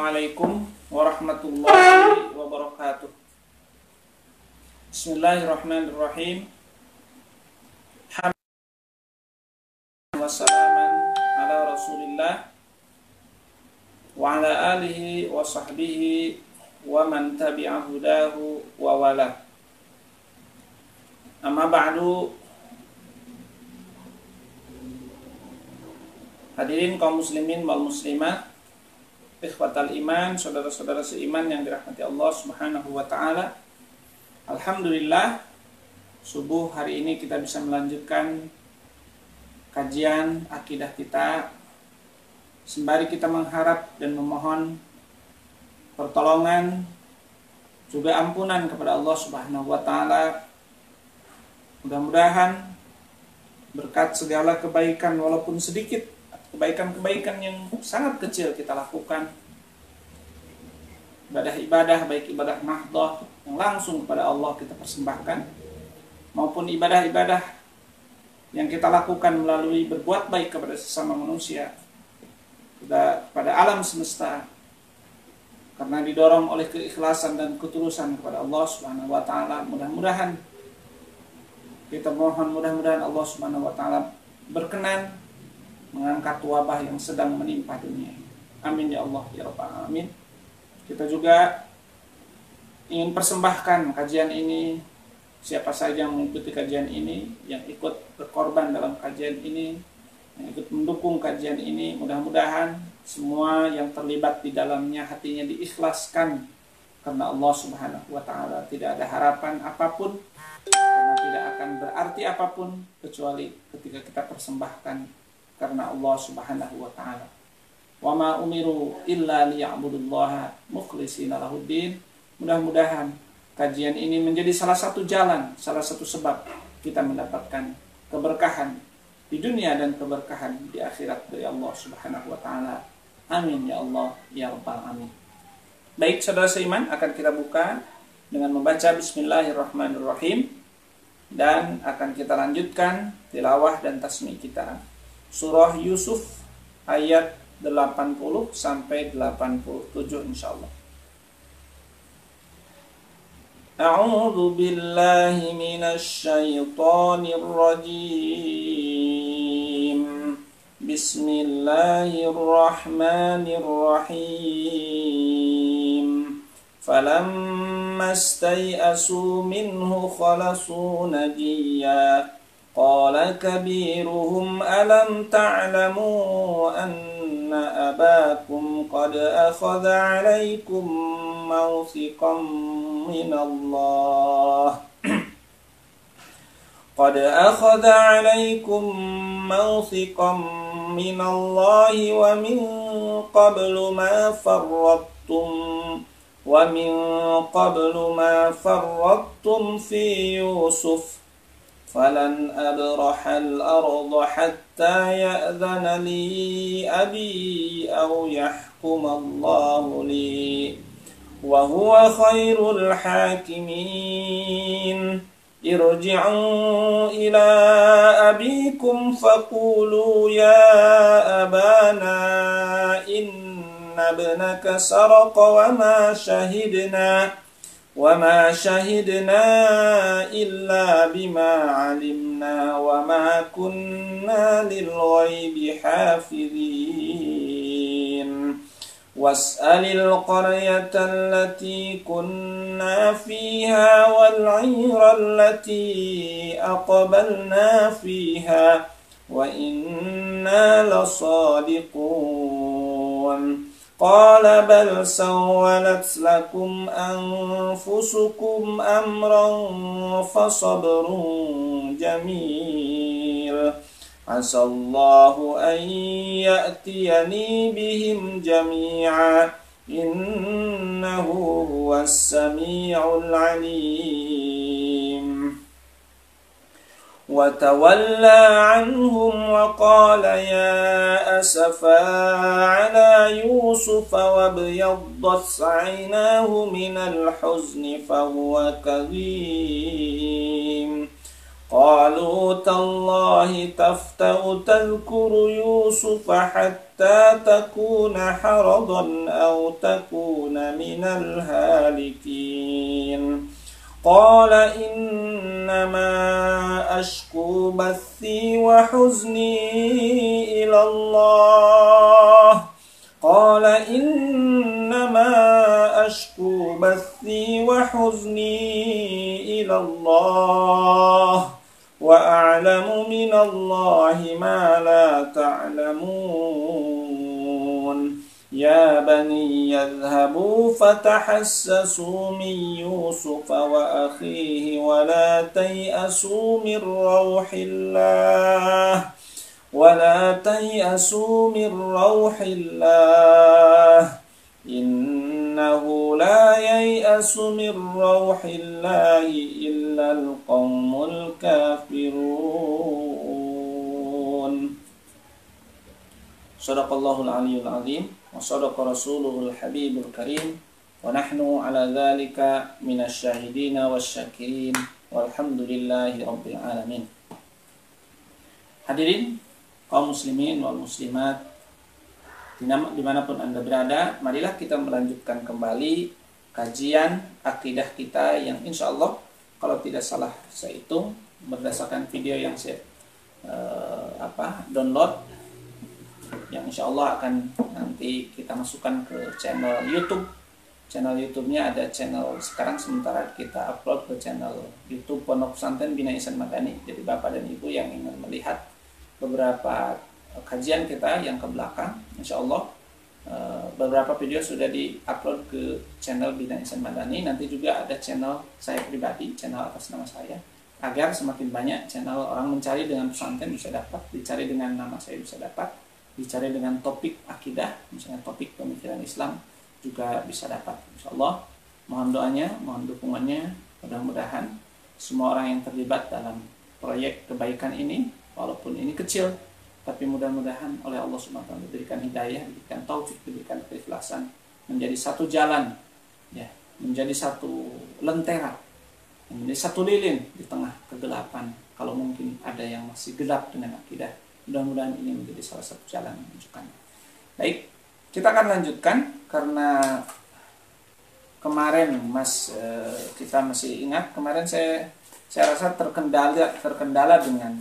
Assalamualaikum warahmatullahi wabarakatuh. Bismillahirrahmanirrahim. Wassalaman ala Rasulillah wa ala alihi wa sahbihi wa man tabi'a hudahu wa wala. Amma ba'du. Hadirin kaum muslimin wal muslimat, ikhwatal iman, saudara-saudara seiman yang dirahmati Allah Subhanahu wa taala. Alhamdulillah, subuh hari ini kita bisa melanjutkan kajian akidah kita sembari kita mengharap dan memohon pertolongan juga ampunan kepada Allah Subhanahu wa taala. Mudah-mudahan berkat segala kebaikan walaupun sedikit, kebaikan-kebaikan yang sangat kecil kita lakukan, ibadah-ibadah baik ibadah mahdhah yang langsung kepada Allah kita persembahkan, maupun ibadah-ibadah yang kita lakukan melalui berbuat baik kepada sesama manusia, kepada alam semesta, karena didorong oleh keikhlasan dan ketulusan kepada Allah Subhanahu wa taala. Mudah-mudahan kita mohon, mudah-mudahan Allah Subhanahu wa taala berkenan mengangkat wabah yang sedang menimpa dunia. Amin ya Allah ya rabbal alamin. Kita juga ingin persembahkan kajian ini, siapa saja yang mengikuti kajian ini, yang ikut berkorban dalam kajian ini, yang ikut mendukung kajian ini, mudah-mudahan semua yang terlibat di dalamnya hatinya diikhlaskan karena Allah Subhanahu wa taala. Tidak ada harapan apapun, karena tidak akan berarti apapun kecuali ketika kita persembahkan karena Allah Subhanahu wa taala. Wa ma umiru illa liya'budullaha mukhlishina lahuddin. Mudah-mudahan kajian ini menjadi salah satu jalan, salah satu sebab kita mendapatkan keberkahan di dunia dan keberkahan di akhirat dari Allah Subhanahu wa taala. Amin ya Allah ya rabbal alamin. Baik saudara seiman, akan kita buka dengan membaca bismillahirrahmanirrahim dan akan kita lanjutkan tilawah dan tasmi kita. Surah Yusuf ayat 80 sampai 87 insyaallah. A'udzu billahi minasy syaithanir rajim. Bismillahirrahmanirrahim. Falamma istay'asu minhu khalasu najiyya. Qala kabiruhum alam ta'lamu anna abakum qad akhadha 'alaykum mawthiqan min Allah qad akhadha 'alaykum mawthiqan min Allah wa min qablu ma farrattum fi Yusuf فلن أبرح الأرض حتى يأذن لي أبي أو يحكم الله لي وهو خير الحاكمين ارجعوا إلى أبيكم فقولوا يا أبانا إن ابنك سرق وما شهدنا إلا بما علمنا وما كنا للغيب حافظين واسأل القرية التي كنا فيها والعير التي أقبلنا فيها وإنا لصادقون قال بل سولت لكم أنفسكم أمرا فصبر جميل عسى الله أن يأتيني بهم جميعا إنه هو السميع العليم وتولى عنهم وقال يا أسفا على يوسف وابيضت عيناه من الحزن فهو كظيم قالوا تالله تفتأ تذكر يوسف حتى تكون حرضا أو تكون من الهالكين قال إنما أشكو بثي وحزني إلى الله قال إنما أشكو بثي وحزني إلى الله وأعلم من الله ما لا تعلمون يا بني يذهبوا فتحسسوا من يوسف وأخيه ولا تيأسوا من روح الله إنه لا ييأس من روح الله إلا القوم الكافرون صدق الله العلي العظيم وصدق رسوله الحبيب الكريم ونحن على ذلك من الشاهدين والشاكرين والحمد لله رب العالمين. Hadirin kaum muslimin wal muslimat dimanapun Anda berada, marilah kita melanjutkan kembali kajian akidah kita yang insya Allah kalau tidak salah saya hitung berdasarkan video yang saya download, yang insya Allah akan nanti kita masukkan ke channel YouTube. Channel YouTube-nya ada channel sekarang sementara kita upload ke channel YouTube Pondok Pesantren Bina Ihsan Madani. Jadi Bapak dan Ibu yang ingin melihat beberapa kajian kita yang ke belakang, insya Allah beberapa video sudah di-upload ke channel Bina Ihsan Madani. Nanti juga ada channel saya pribadi, channel atas nama saya, agar semakin banyak channel orang mencari dengan pesantren bisa dapat, dicari dengan nama saya bisa dapat, dicari dengan topik akidah, misalnya topik pemikiran Islam juga bisa dapat. Insya Allah mohon doanya, mohon dukungannya, mudah-mudahan semua orang yang terlibat dalam proyek kebaikan ini, walaupun ini kecil, tapi mudah-mudahan oleh Allah Subhanahu wa taala diberikan hidayah, diberikan taufik, diberikan keikhlasan, menjadi satu jalan, ya, menjadi satu lentera, menjadi satu lilin di tengah kegelapan. Kalau mungkin ada yang masih gelap dengan akidah, mudah-mudahan ini menjadi salah satu jalan menunjukkan. Baik, kita akan lanjutkan karena kemarin kita masih ingat kemarin saya rasa terkendala dengan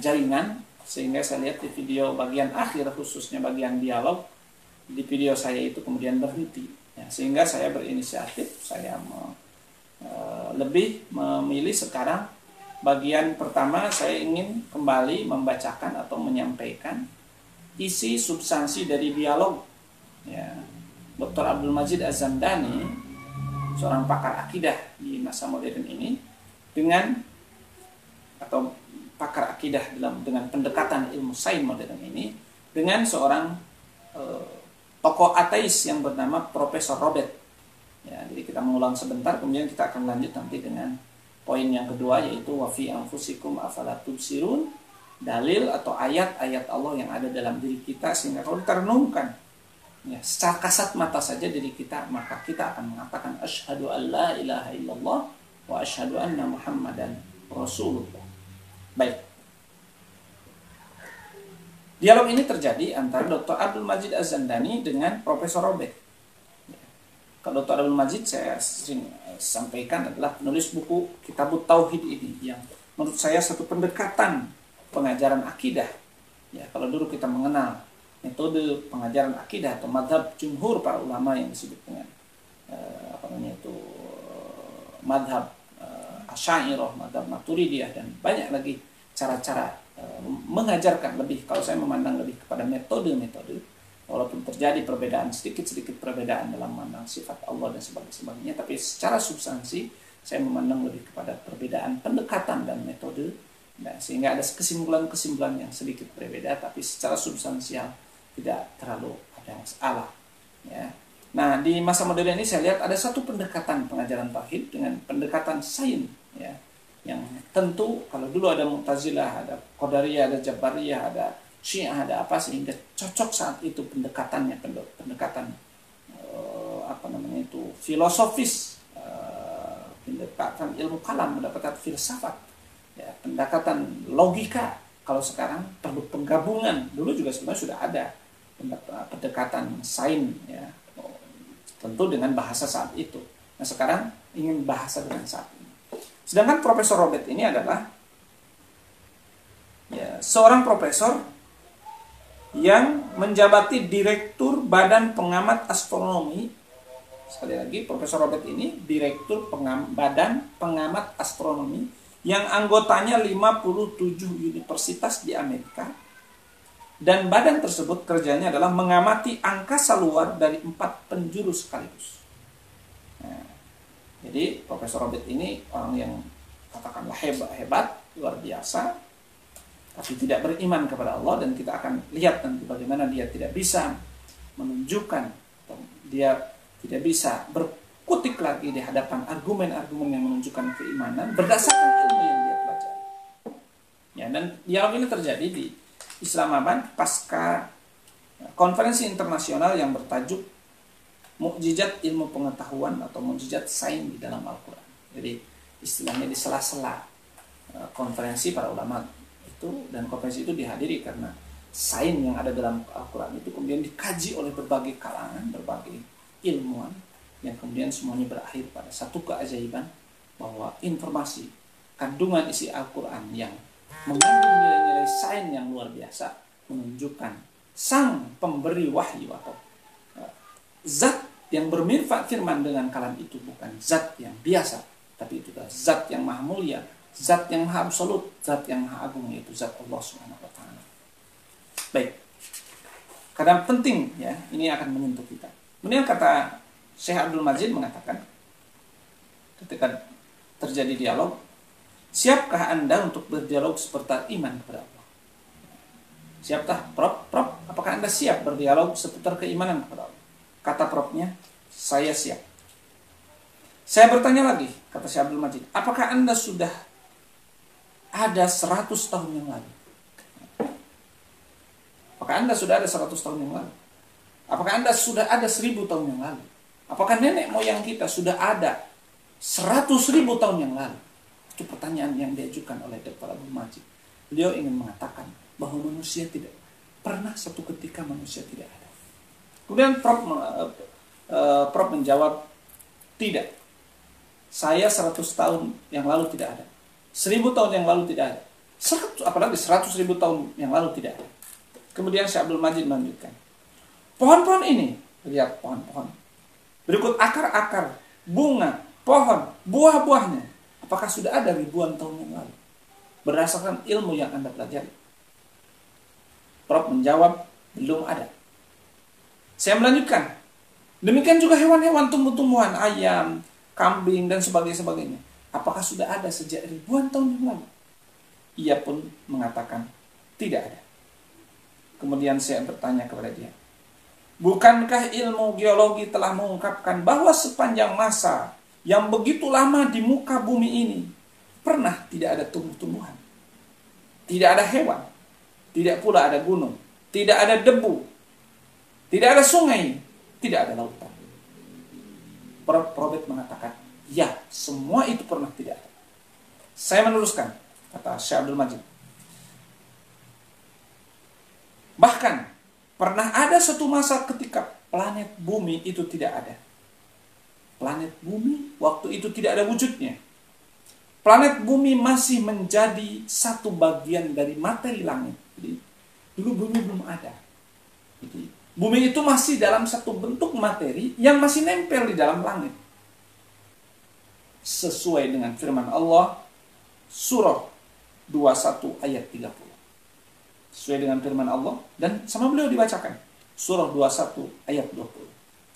jaringan, sehingga saya lihat di video bagian akhir, khususnya bagian dialog di video saya itu kemudian berhenti, ya, sehingga saya berinisiatif, saya lebih memilih sekarang bagian pertama. Saya ingin kembali membacakan atau menyampaikan isi substansi dari dialog, ya, Dr. Abdul Majid Az-Zamdani, seorang pakar akidah di masa modern ini, pakar akidah dengan pendekatan ilmu sains modern ini, dengan seorang tokoh ateis yang bernama Profesor Robert. Ya, jadi kita mengulang sebentar, kemudian kita akan lanjut nanti dengan poin yang kedua, yaitu wa fi anfusikum afala tubsirun, dalil atau ayat-ayat Allah yang ada dalam diri kita, sehingga kalau kita renungkan, ya, secara kasat mata saja diri kita, maka kita akan mengatakan asyhadu an la ilaha illallah wa asyhadu anna muhammadan rasulullah. Baik. Dialog ini terjadi antara Dr. Abdul Majid Az-Zamdani dengan Profesor Robert. Kalau Dr. Abdul Majid saya sering sampaikan adalah penulis buku Kitabut Tauhid ini, yang menurut saya satu pendekatan pengajaran akidah. Ya, kalau dulu kita mengenal metode pengajaran akidah atau madhab jumhur para ulama yang disebut dengan madhab Asy'ariyah, madhab Maturidiyah, dan banyak lagi cara-cara mengajarkan lebih, kalau saya memandang lebih kepada metode-metode, walaupun terjadi perbedaan, sedikit-sedikit perbedaan dalam memandang sifat Allah dan sebagainya, tapi secara substansi saya memandang lebih kepada perbedaan pendekatan dan metode, nah, sehingga ada kesimpulan-kesimpulan yang sedikit berbeda, tapi secara substansial tidak terlalu ada masalah, ya. Nah, di masa modern ini saya lihat ada satu pendekatan pengajaran tauhid dengan pendekatan sains, ya, yang tentu kalau dulu ada Mu'tazilah, ada Qadariyah, ada Jabariyah, ada Syiah, ada apa, sehingga cocok saat itu pendekatannya, pendekatan filosofis, mendapatkan ilmu kalam, mendapatkan filsafat, ya, pendekatan logika. Kalau sekarang perlu penggabungan. Dulu juga sebenarnya sudah ada pendekatan sains, ya, tentu dengan bahasa saat itu. Nah sekarang ingin bahasa dengan saat ini. Sedangkan Profesor Robert ini adalah, ya, seorang profesor yang menjabati Direktur Badan Pengamat Astronomi. Sekali lagi, Profesor Robert ini Direktur Badan Pengamat Astronomi yang anggotanya 57 universitas di Amerika. Dan badan tersebut kerjanya adalah mengamati angkasa luar dari 4 penjuru sekaligus. Nah, jadi Profesor Robert ini orang yang katakanlah hebat, luar biasa, tapi tidak beriman kepada Allah. Dan kita akan lihat nanti bagaimana dia tidak bisa menunjukkan, dia tidak bisa berkutik lagi di hadapan argumen-argumen yang menunjukkan keimanan berdasarkan ilmu yang dia pelajari. Ya, dan dialog ini terjadi di Islamabad pasca konferensi internasional yang bertajuk Mukjizat Ilmu Pengetahuan atau Mukjizat Sains di dalam Al-Quran. Jadi istilahnya di sela-sela konferensi para ulama itu, dan konferensi itu dihadiri karena sains yang ada dalam Al-Quran itu kemudian dikaji oleh berbagai kalangan, berbagai ilmuwan, yang kemudian semuanya berakhir pada satu keajaiban, bahwa informasi kandungan isi Al-Quran yang mengandung nilai-nilai sains yang luar biasa menunjukkan sang pemberi wahyu atau zat yang bermirfat firman dengan kalam itu bukan zat yang biasa, tapi itu adalah zat yang maha mulia, zat yang maha absolut, zat yang maha agung, yaitu zat Allah Subhanahu wa taala. Baik. Kadang penting, ya, ini akan menyentuh kita. Kemudian kata Syekh Abdul Majid mengatakan, ketika terjadi dialog, siapkah Anda untuk berdialog seputar iman kepada Allah? Siapkah Prof? Apakah Anda siap berdialog seputar keimanan kepada Allah? Kata Profnya, saya siap. Saya bertanya lagi, kata Syekh Abdul Majid, apakah Anda sudah ada 100 tahun yang lalu? Apakah Anda sudah ada 100 tahun yang lalu? Apakah Anda sudah ada 1000 tahun yang lalu? Apakah nenek moyang kita sudah ada 100.000 tahun yang lalu? Itu pertanyaan yang diajukan oleh Dr. Abdul Majid. Beliau ingin mengatakan bahwa manusia tidak pernah satu ketika manusia tidak ada. Kemudian Prof menjawab, tidak. Saya 100 tahun yang lalu tidak ada. 1000 tahun yang lalu tidak ada. Apalagi 100.000 tahun yang lalu tidak ada. Kemudian Syekh Abdul Majid melanjutkan, pohon-pohon ini, lihat pohon-pohon, berikut akar-akar, bunga, pohon, buah-buahnya, apakah sudah ada ribuan tahun yang lalu? Berdasarkan ilmu yang Anda pelajari. Prof menjawab, belum ada. Saya melanjutkan, demikian juga hewan-hewan, tumbuh-tumbuhan, ayam, kambing, dan sebagainya. Apakah sudah ada sejak ribuan tahun yang lalu? Ia pun mengatakan, tidak ada. Kemudian saya bertanya kepada dia, bukankah ilmu geologi telah mengungkapkan bahwa sepanjang masa yang begitu lama di muka bumi ini pernah tidak ada tumbuh-tumbuhan, tidak ada hewan, tidak pula ada gunung, tidak ada debu, tidak ada sungai, tidak ada lautan? Prof Robert mengatakan, ya, semua itu pernah tidak ada. Saya meneruskan, kata Syekh Abdul Majid, bahkan pernah ada suatu masa ketika planet bumi itu tidak ada. Planet bumi waktu itu tidak ada wujudnya. Planet bumi masih menjadi satu bagian dari materi langit. Jadi, dulu bumi belum ada. Jadi, bumi itu masih dalam satu bentuk materi yang masih nempel di dalam langit. Sesuai dengan firman Allah, surah 21 ayat 30. Sesuai dengan firman Allah, dan sama beliau dibacakan surah 21 ayat 20.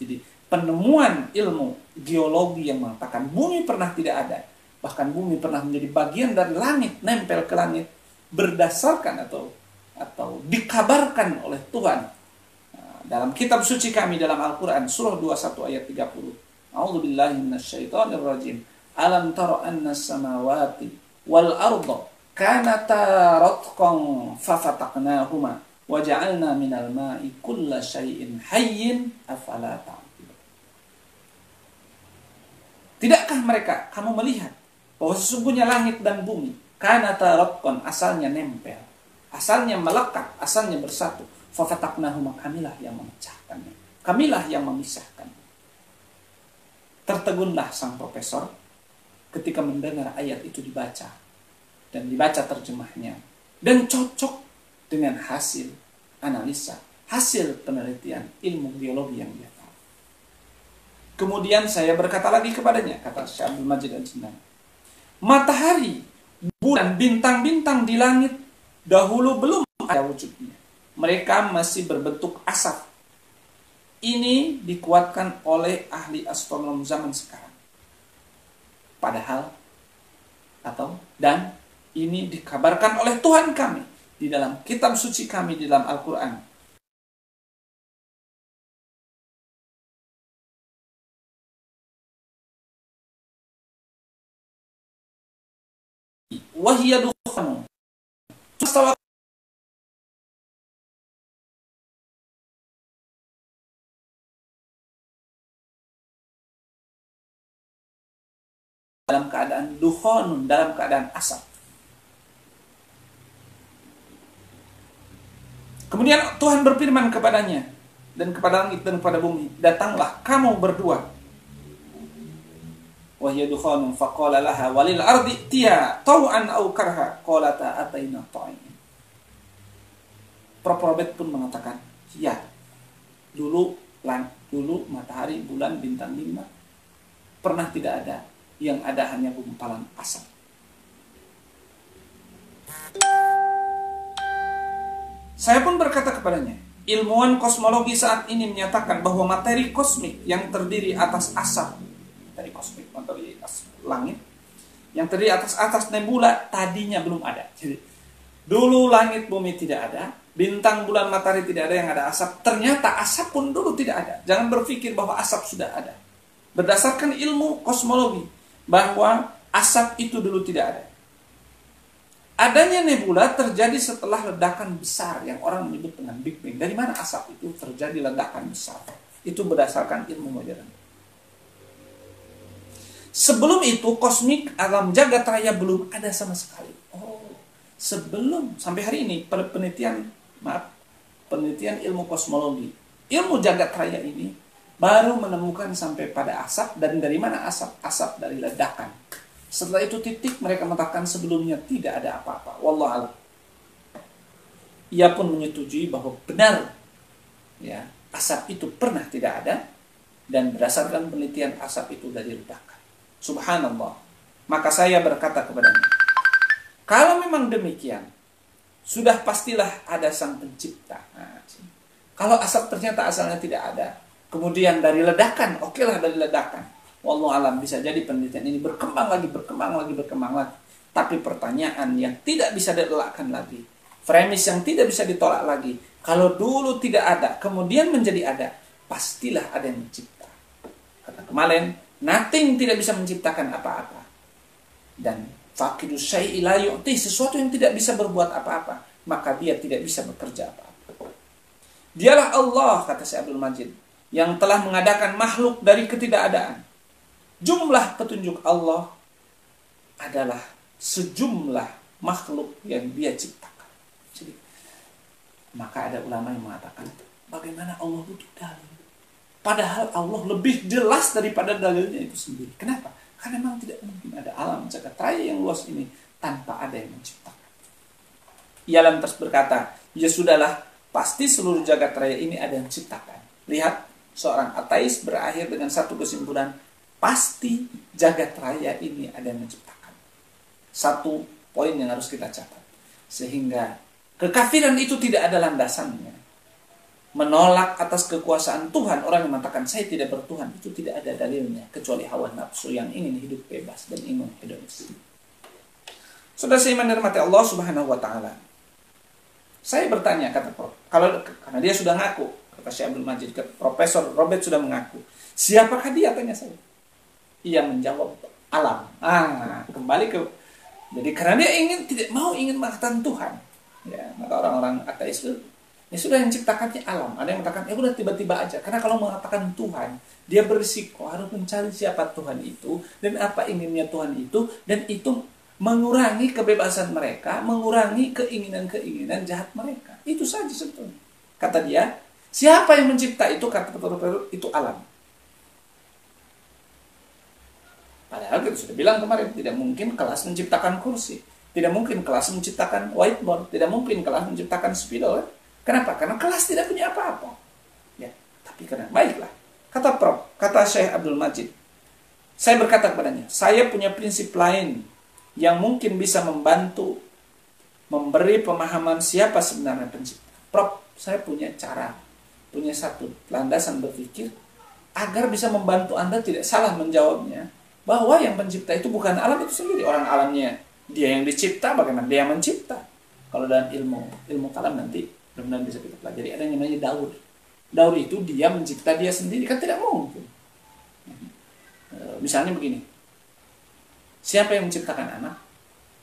Jadi penemuan ilmu geologi yang mengatakan bumi pernah tidak ada, bahkan bumi pernah menjadi bagian dari langit, nempel ke langit, berdasarkan atau dikabarkan oleh Tuhan dalam kitab suci kami dalam Al-Quran surah 21 ayat 30. A'udzubillahi minasyaitonirrajim. Alam tara anna samawati wal arda kanata ratqan fafataqnahuma wa ja'alna minal ma'i kulla syai'in hayyin afala ta'qilun. Tidakkah mereka kamu melihat bahwa sesungguhnya langit dan bumi kanata ratqan, asalnya nempel, asalnya melekat, asalnya bersatu. Fafataqnahuma, kamilah yang memecahkannya, kamilah yang memisahkan. Tertegunlah sang profesor ketika mendengar ayat itu dibaca dan dibaca terjemahnya dan cocok dengan hasil analisa, hasil penelitian ilmu biologi yang dia tahu. Kemudian saya berkata lagi kepadanya, kata Syekh Abdul Majid Al-Jinnah, matahari, bulan, bintang-bintang di langit dahulu belum ada wujudnya. Mereka masih berbentuk asap. Ini dikuatkan oleh ahli astronom zaman sekarang. Padahal, dan ini dikabarkan oleh Tuhan kami di dalam kitab suci kami, di dalam Al-Quran. Wahiyya dukhanu. Dalam keadaan dukhon, dalam keadaan asap. Kemudian Tuhan berfirman kepadanya dan kepada langit dan kepada bumi, datanglah kamu berdua. Wa hiya dukhanun faqala laha walil ardi tiya tau'an aw karha qalata ataina ta'in. Proprobet pun mengatakan, ya, dulu matahari, bulan, bintang 5 pernah tidak ada, yang ada hanya gumpalan asap. Saya pun berkata kepadanya, ilmuwan kosmologi saat ini menyatakan bahwa materi kosmik yang terdiri atas asap, materi kosmik, materi langit, yang terdiri atas nebula tadinya belum ada. Jadi, dulu langit bumi tidak ada, bintang, bulan, matahari tidak ada, yang ada asap. Ternyata asap pun dulu tidak ada. Jangan berpikir bahwa asap sudah ada. Berdasarkan ilmu kosmologi, bahwa asap itu dulu tidak ada. Adanya nebula terjadi setelah ledakan besar yang orang menyebut dengan Big Bang. Dari mana asap itu terjadi ledakan besar? Itu berdasarkan ilmu modern. Sebelum itu kosmik, alam jagat raya belum ada sama sekali. Sebelum sampai hari ini penelitian ilmu kosmologi, ilmu jagat raya ini baru menemukan sampai pada asap. Dan dari mana asap? Asap dari ledakan. Setelah itu titik, mereka mengatakan sebelumnya tidak ada apa-apa. Wallahu a'lam. Ia pun menyetujui bahwa benar, ya, asap itu pernah tidak ada, dan berdasarkan penelitian asap itu dari ledakan. Subhanallah. Maka saya berkata kepadanya, kalau memang demikian, sudah pastilah ada sang pencipta. Kalau asap ternyata asalnya tidak ada, kemudian dari ledakan, okelah dari ledakan. Wallahu alam, bisa jadi penelitian ini berkembang lagi. Tapi pertanyaan yang tidak bisa dielakkan lagi, premis yang tidak bisa ditolak lagi, kalau dulu tidak ada, kemudian menjadi ada, pastilah ada yang mencipta. Kata kemarin, nothing tidak bisa menciptakan apa-apa. Dan faqidus syai'i la yu'ti, sesuatu yang tidak bisa berbuat apa-apa, maka dia tidak bisa bekerja apa-apa. Dialah Allah, kata Syekh Abdul Majid, yang telah mengadakan makhluk dari ketidakadaan. Jumlah petunjuk Allah adalah sejumlah makhluk yang dia ciptakan. Jadi, maka ada ulama yang mengatakan, bagaimana Allah butuh dalil? Padahal Allah lebih jelas daripada dalilnya itu sendiri. Kenapa? Karena memang tidak mungkin ada alam jagat raya yang luas ini tanpa ada yang menciptakan. Ia lantas berkata, ya sudahlah, pasti seluruh jagat raya ini ada yang ciptakan. Lihat, seorang ateis berakhir dengan satu kesimpulan, pasti jagat raya ini ada yang menciptakan. Satu poin yang harus kita catat. Sehingga kekafiran itu tidak ada landasannya. Menolak atas kekuasaan Tuhan, orang yang mengatakan saya tidak bertuhan, itu tidak ada dalilnya. Kecuali hawa nafsu yang ingin hidup bebas dan ingin hedonis. Saudara saya menikmati Allah Subhanahu wa Ta'ala. Saya bertanya, karena dia sudah ngaku, kata Syekh Abdul Majid, Profesor Robert sudah mengaku. Siapakah dia, tanya saya? Ia menjawab alam. Kembali ke, jadi karena dia tidak ingin mengatakan Tuhan, ya, maka orang-orang ateis itu Ya sudah, yang ciptakannya alam. Ada yang mengatakan, ya udah tiba-tiba aja. Karena kalau mengatakan Tuhan, dia berisiko harus mencari siapa Tuhan itu, dan apa inginnya Tuhan itu, dan itu mengurangi kebebasan mereka, mengurangi keinginan-keinginan jahat mereka. Itu saja sebetulnya. Kata dia, siapa yang mencipta itu, kata Peter itu alam. Padahal kita sudah bilang kemarin, tidak mungkin kelas menciptakan kursi. Tidak mungkin kelas menciptakan whiteboard. Tidak mungkin kelas menciptakan spidol. Kenapa? Karena kelas tidak punya apa-apa. Ya, tapi karena baiklah. Kata Prof, kata Syekh Abdul Majid, saya berkata kepadanya, saya punya prinsip lain yang mungkin bisa membantu memberi pemahaman siapa sebenarnya pencipta. Prof, saya punya cara, punya satu landasan berpikir agar bisa membantu Anda tidak salah menjawabnya, bahwa yang pencipta itu bukan alam itu sendiri. Orang alamnya dia yang dicipta, bagaimana dia yang mencipta. Kalau dalam ilmu kalam nanti benar-benar bisa kita pelajari, ada yang namanya daur. Daur itu dia mencipta dia sendiri, kan tidak mungkin. Misalnya begini, siapa yang menciptakan anak?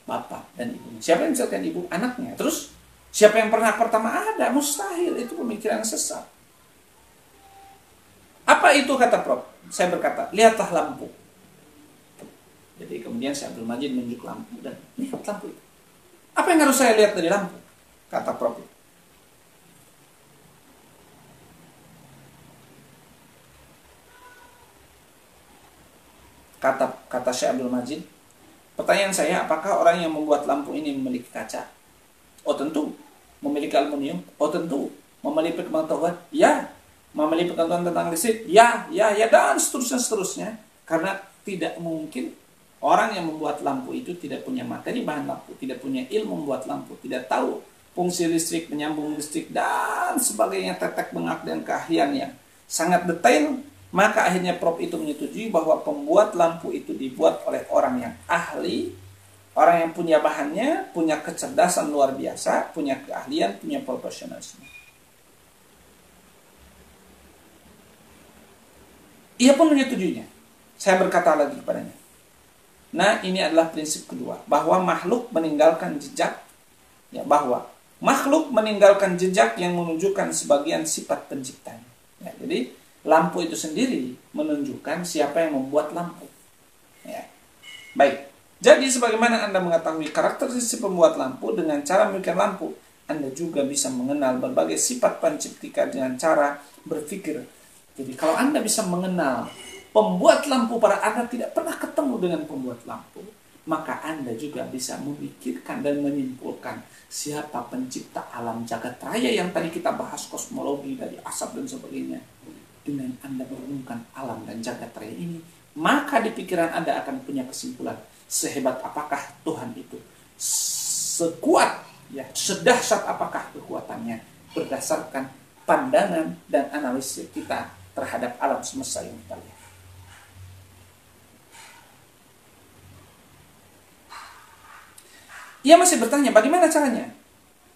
Bapak dan ibu. Siapa yang menciptakan ibu? Anaknya. Terus siapa yang pernah pertama ada? Mustahil, itu pemikiran sesat. Apa itu, kata Prof? Saya berkata, lihatlah lampu. Jadi kemudian Syekh Abdul Majid menunjuk lampu dan lihat lampu itu. Apa yang harus saya lihat dari lampu? Kata Prof. Kata Syekh Abdul Majid, pertanyaan saya, apakah orang yang membuat lampu ini memiliki kaca? Oh tentu. Memiliki aluminium? Oh tentu. Memiliki pengetahuan? Ya. Memiliki pengetahuan tentang listrik? Ya, dan seterusnya. Karena tidak mungkin orang yang membuat lampu itu tidak punya materi bahan lampu, tidak punya ilmu membuat lampu, tidak tahu fungsi listrik, menyambung listrik, dan sebagainya, tetek bengak dan keahlian yang sangat detail. Maka akhirnya Prof itu menyetujui bahwa pembuat lampu itu dibuat oleh orang yang ahli, orang yang punya bahannya, punya kecerdasan luar biasa, punya keahlian, punya profesionalisme. Ia pun menyetujuinya. Saya berkata lagi kepadanya, nah ini adalah prinsip kedua, bahwa makhluk meninggalkan jejak, ya, bahwa makhluk meninggalkan jejak yang menunjukkan sebagian sifat penciptanya. Ya, jadi lampu itu sendiri menunjukkan siapa yang membuat lampu. Ya. Baik. Jadi sebagaimana Anda mengetahui karakteristik pembuat lampu dengan cara memikirkan lampu, Anda juga bisa mengenal berbagai sifat pencipta dengan cara berpikir. Jadi kalau Anda bisa mengenal pembuat lampu pada Anda tidak pernah ketemu dengan pembuat lampu, maka Anda juga bisa memikirkan dan menyimpulkan siapa pencipta alam jagat raya yang tadi kita bahas, kosmologi dari asap dan sebagainya. Dengan Anda merenungkan alam dan jagat raya ini, maka di pikiran Anda akan punya kesimpulan sehebat apakah Tuhan itu, sekuat, ya, sedahsyat apakah kekuatannya, berdasarkan pandangan dan analisis kita terhadap alam semesta yang kita lihat. Ia masih bertanya, bagaimana caranya?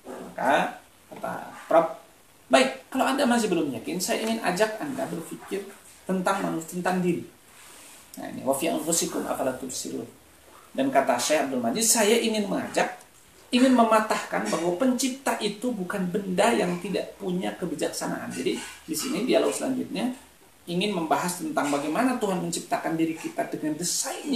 Maka kata Prof, baik, kalau Anda masih belum yakin, saya ingin ajak Anda berpikir tentang diri. Nah ini, wa fi anfusikum afala tubsirun. Dan kata Syekh Abdul Majid, saya ingin mematahkan bahwa pencipta itu bukan benda yang tidak punya kebijaksanaan. Jadi di sini dialog selanjutnya ingin membahas tentang bagaimana Tuhan menciptakan diri kita dengan desain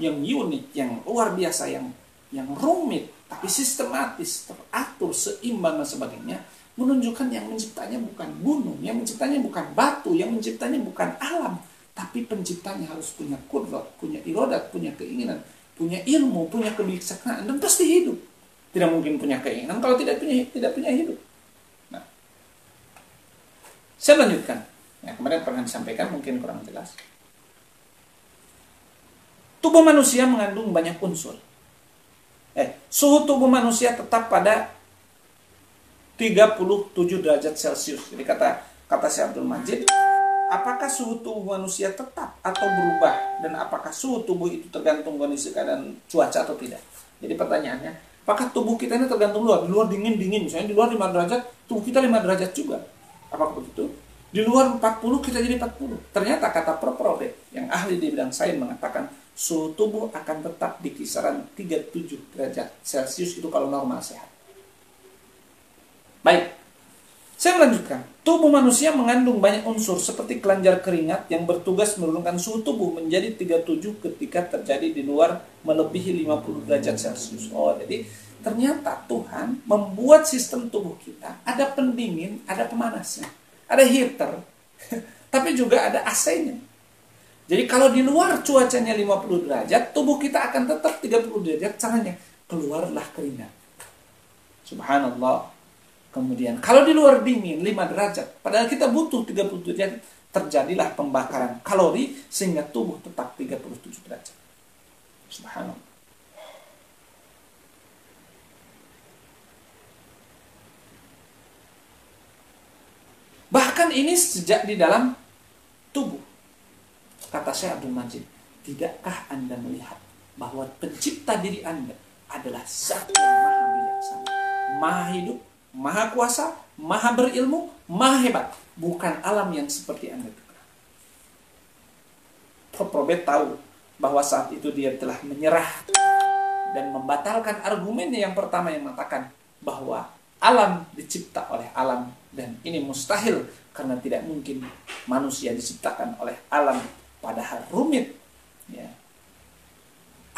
yang unik, yang luar biasa, yang rumit, tapi sistematis, teratur, seimbang dan sebagainya, menunjukkan yang menciptanya bukan gunung, yang menciptanya bukan batu, yang menciptanya bukan alam, tapi penciptanya harus punya kudrat, punya iradat, punya keinginan, punya ilmu, punya kebijaksanaan, dan pasti hidup. Tidak mungkin punya keinginan kalau tidak punya hidup. Nah, saya lanjutkan. Ya, kemarin pernah disampaikan, mungkin kurang jelas. Tubuh manusia mengandung banyak unsur. Suhu tubuh manusia tetap pada 37 derajat Celcius. Jadi kata Syekh Abdul Majid, apakah suhu tubuh manusia tetap atau berubah, dan apakah suhu tubuh itu tergantung kondisi keadaan cuaca atau tidak? Jadi pertanyaannya, apakah tubuh kita ini tergantung luar? Di luar dingin, misalnya di luar 5 derajat, tubuh kita 5 derajat juga. Apakah begitu? Di luar 40 kita jadi 40. Ternyata kata Prof yang ahli di bidang sains mengatakan suhu tubuh akan tetap di kisaran 37 derajat Celcius itu kalau normal sehat. Baik. Saya melanjutkan. Tubuh manusia mengandung banyak unsur seperti kelenjar keringat yang bertugas menurunkan suhu tubuh menjadi 37 ketika terjadi di luar melebihi 50 derajat Celcius. Oh, jadi ternyata Tuhan membuat sistem tubuh kita ada pendingin, ada pemanasnya, ada heater, tapi juga ada AC-nya. Jadi kalau di luar cuacanya 50 derajat, tubuh kita akan tetap 30 derajat. Caranya keluarlah keringat. Subhanallah. Kemudian kalau di luar dingin 5 derajat, padahal kita butuh 30 derajat, terjadilah pembakaran kalori sehingga tubuh tetap 37 derajat. Subhanallah. Bahkan ini sejak di dalam tubuh. Kata Syekh Abdul Majid, tidakkah Anda melihat bahwa pencipta diri Anda adalah zat yang maha bijaksana, maha hidup, maha kuasa, maha berilmu, maha hebat. Bukan alam yang seperti Anda duga. Probet tahu bahwa saat itu dia telah menyerah dan membatalkan argumennya yang pertama yang mengatakan bahwa alam dicipta oleh alam dan ini mustahil karena tidak mungkin manusia diciptakan oleh alam, padahal rumit. Ya.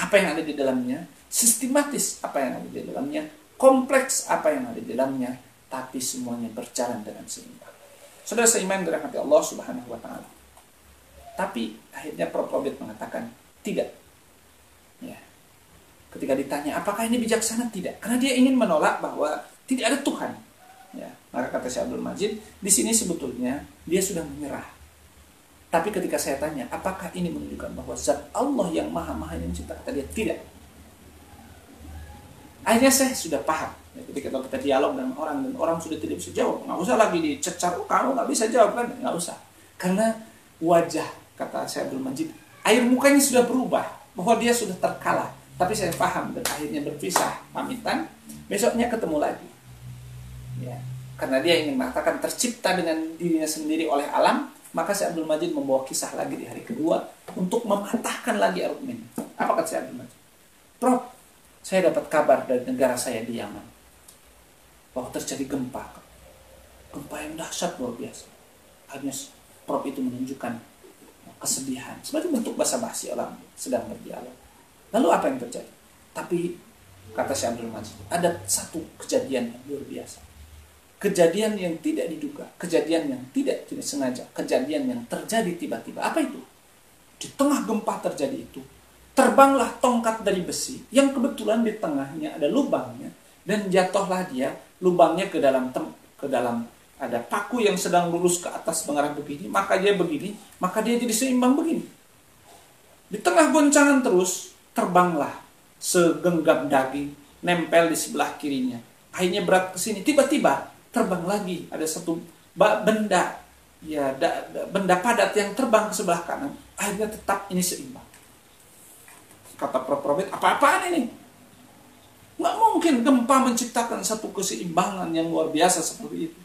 Apa yang ada di dalamnya, sistematis apa yang ada di dalamnya, kompleks apa yang ada di dalamnya, tapi semuanya berjalan dengan seimbang. Saudara seiman dirahmati Allah Subhanahu wa taala. Tapi akhirnya Prof. Robert mengatakan tidak. Ya. Ketika ditanya apakah ini bijaksana, tidak, karena dia ingin menolak bahwa tidak ada Tuhan. Ya. Maka kata Syekh Abdul Majid, di sini sebetulnya dia sudah menyerah. Tapi ketika saya tanya, apakah ini menunjukkan bahwa zat Allah yang maha-maha yang mencipta? Kata dia, tidak. Akhirnya saya sudah paham. Ya, ketika kita dialog dengan orang dan orang sudah tidak bisa jawab, nggak usah lagi dicecar, oh, kamu nggak bisa jawab kan? Nggak usah. Karena wajah, kata Syekh Abdul Majid, air mukanya sudah berubah, bahwa dia sudah terkalah. Tapi saya paham dan akhirnya berpisah, pamitan, besoknya ketemu lagi. Ya, karena dia ingin mengatakan tercipta dengan dirinya sendiri oleh alam. Maka Syekh Abdul Majid membawa kisah lagi di hari kedua untuk mematahkan lagi argumen. Apa kata Syekh Abdul Majid? Prof, saya dapat kabar dari negara saya di Yaman bahwa terjadi gempa yang dahsyat luar biasa. Akhirnya Prof itu menunjukkan kesedihan sebagai bentuk basa-basi orang sedang berdialog. Lalu apa yang terjadi? Tapi kata Syekh Abdul Majid, ada satu kejadian yang luar biasa. Kejadian yang tidak diduga, kejadian yang tidak sengaja, kejadian yang terjadi tiba-tiba. Apa itu? Di tengah gempa terjadi itu, terbanglah tongkat dari besi yang kebetulan di tengahnya ada lubangnya dan jatuhlah dia, lubangnya ke dalam ada paku yang sedang lurus ke atas mengarah begini, maka dia begini, maka dia jadi seimbang begini. Di tengah goncangan terus, terbanglah segenggam daging nempel di sebelah kirinya. Akhirnya berat ke sini, tiba-tiba terbang lagi, ada satu benda, ya benda padat yang terbang ke sebelah kanan. Akhirnya tetap ini seimbang. Kata Prof. Robert, apa-apaan ini? Nggak mungkin gempa menciptakan satu keseimbangan yang luar biasa seperti itu.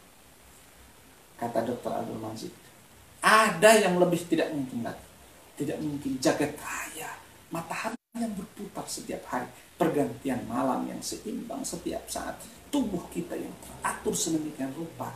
Kata Dr. Abdul Majid, ada yang lebih tidak mungkin lagi. Tidak mungkin jagat raya, matahari yang berputar setiap hari, pergantian malam yang seimbang setiap saat, tubuh kita yang teratur sedemikian rupa,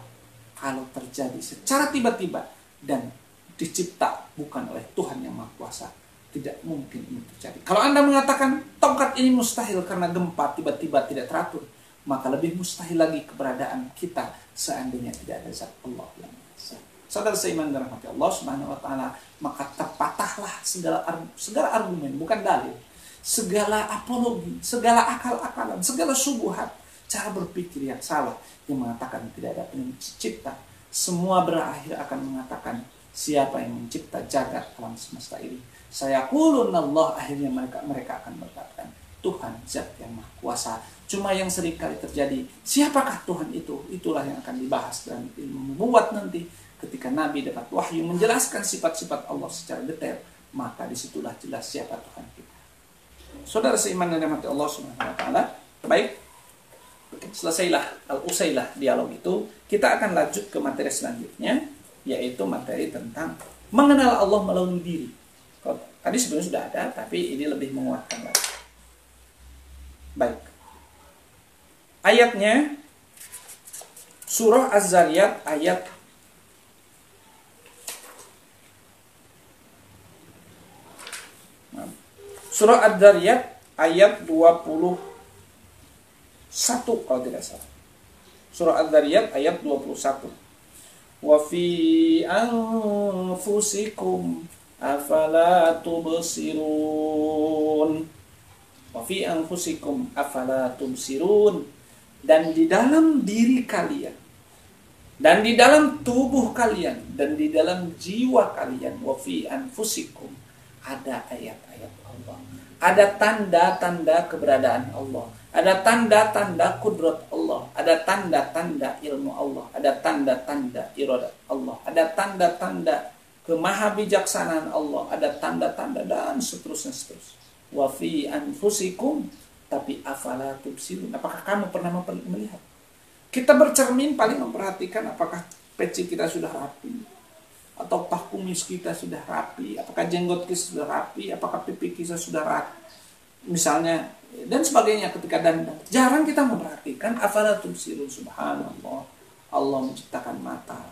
kalau terjadi secara tiba-tiba dan dicipta bukan oleh Tuhan yang Maha Kuasa, tidak mungkin ini terjadi. Kalau Anda mengatakan tongkat ini mustahil karena gempa tiba-tiba tidak teratur, maka lebih mustahil lagi keberadaan kita seandainya tidak ada zat Allah yang Esa. Saudara seiman dan rahmati Allah Subhanahu wa taala, maka terpatahlah segala argumen, bukan dalil, segala apologi, segala akal-akalan, segala subuhat, cara berpikir yang salah yang mengatakan tidak ada pencipta. Semua berakhir akan mengatakan siapa yang mencipta jagat alam semesta ini. Saya qulun Allah, akhirnya mereka akan berkatakan Tuhan zat yang Maha Kuasa. Cuma yang seringkali terjadi, siapakah Tuhan itu? Itulah yang akan dibahas dalam ilmu nubuat nanti. Ketika Nabi dapat wahyu menjelaskan sifat-sifat Allah secara detail, maka disitulah jelas siapa Tuhan kita. Saudara seiman dan rahmati Allah Subhanahu wa taala. Baik, selesailah al-usailah dialog itu, kita akan lanjut ke materi selanjutnya, yaitu materi tentang mengenal Allah melalui diri. Tadi sebenarnya sudah ada, tapi ini lebih menguatkan lagi. Baik. Ayatnya Surah Az-Zariyat ayat Surah Az-Zariyat ayat 21 kalau tidak salah. Surah Az-Zariyat ayat 21. Wa fi anfusikum afala tubsirun. Wa fi anfusikum afala tubsirun. Dan di dalam diri kalian, dan di dalam tubuh kalian, dan di dalam jiwa kalian, wa fi anfusikum, ada ayat-ayat Allah, ada tanda-tanda keberadaan Allah, ada tanda-tanda kudrat Allah, ada tanda-tanda ilmu Allah, ada tanda-tanda iradat Allah, ada tanda-tanda kemahabijaksanaan Allah, ada tanda-tanda dan seterusnya. Wa fi anfusikum, tapi afala tubsirun, apakah kamu pernah melihat? Kita bercermin paling memperhatikan apakah peci kita sudah rapi, atau kumis kita sudah rapi, apakah jenggot kita sudah rapi, apakah pipi kita sudah rapi, misalnya, dan sebagainya. Ketika dandan, jarang kita memperhatikan. Afala tubsirun, subhanallah, Allah menciptakan mata,